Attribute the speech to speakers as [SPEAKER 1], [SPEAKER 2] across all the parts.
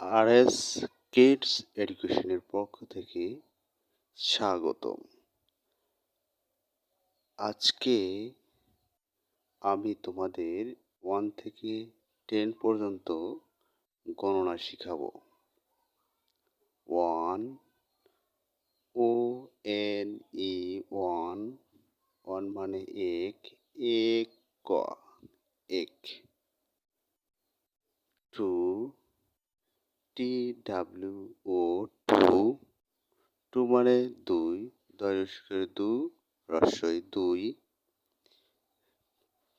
[SPEAKER 1] RS kids এডুকেশনের পক্ষ থেকে স্বাগতম। আজকে আমি তোমাদের 1 থেকে 10 পর্যন্ত গণনা শিখাবো। 1 O-N-E 1 1 মানে এক, এক এক। 2 T-W-O 2 মানে 2, দৈর্ঘ্যের 2 হ্রস্বই 2।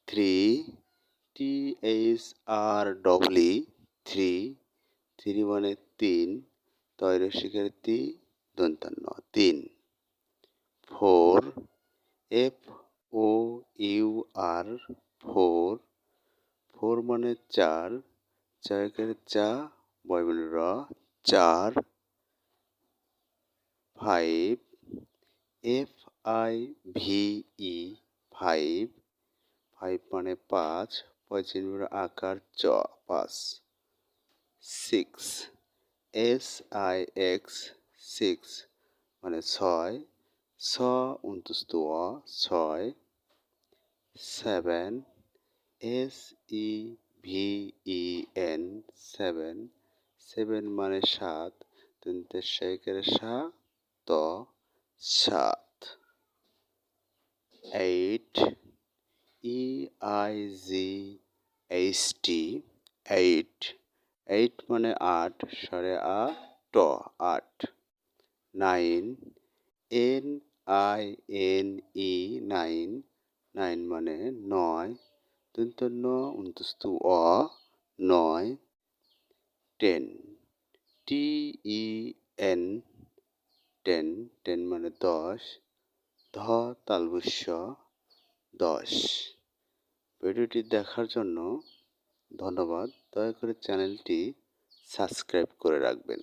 [SPEAKER 1] 3 T-H-R-E 3 মানে 3, দৈর্ঘ্যের 3 দন্তান্ন 3। 4 F-O-U-R 4 মানে 4, চারকের 4 বয়বনের 4। 5 F-I-V-E 5 মানে 5, পয়চিহ্নের আকার 5। 6 S-I-X 6 মানে 6, ছ অন্তস্থ 6। 7 S-E-V-E-N 7 মানে 7, তিনটে শেখের 7 7। 8 E-I-G-H-T 8 মানে 8, সাড়ে 8। 9 N-I-N-E 9 মানে 9, দন্তন্য অন্তস্থ 9। 10 T-E-N 10 মানে 10, ধ তালবস্য 10। ভিডিওটি দেখার জন্য ধন্যবাদ। দয়া করে চ্যানেলটি সাবস্ক্রাইব করে রাখবেন।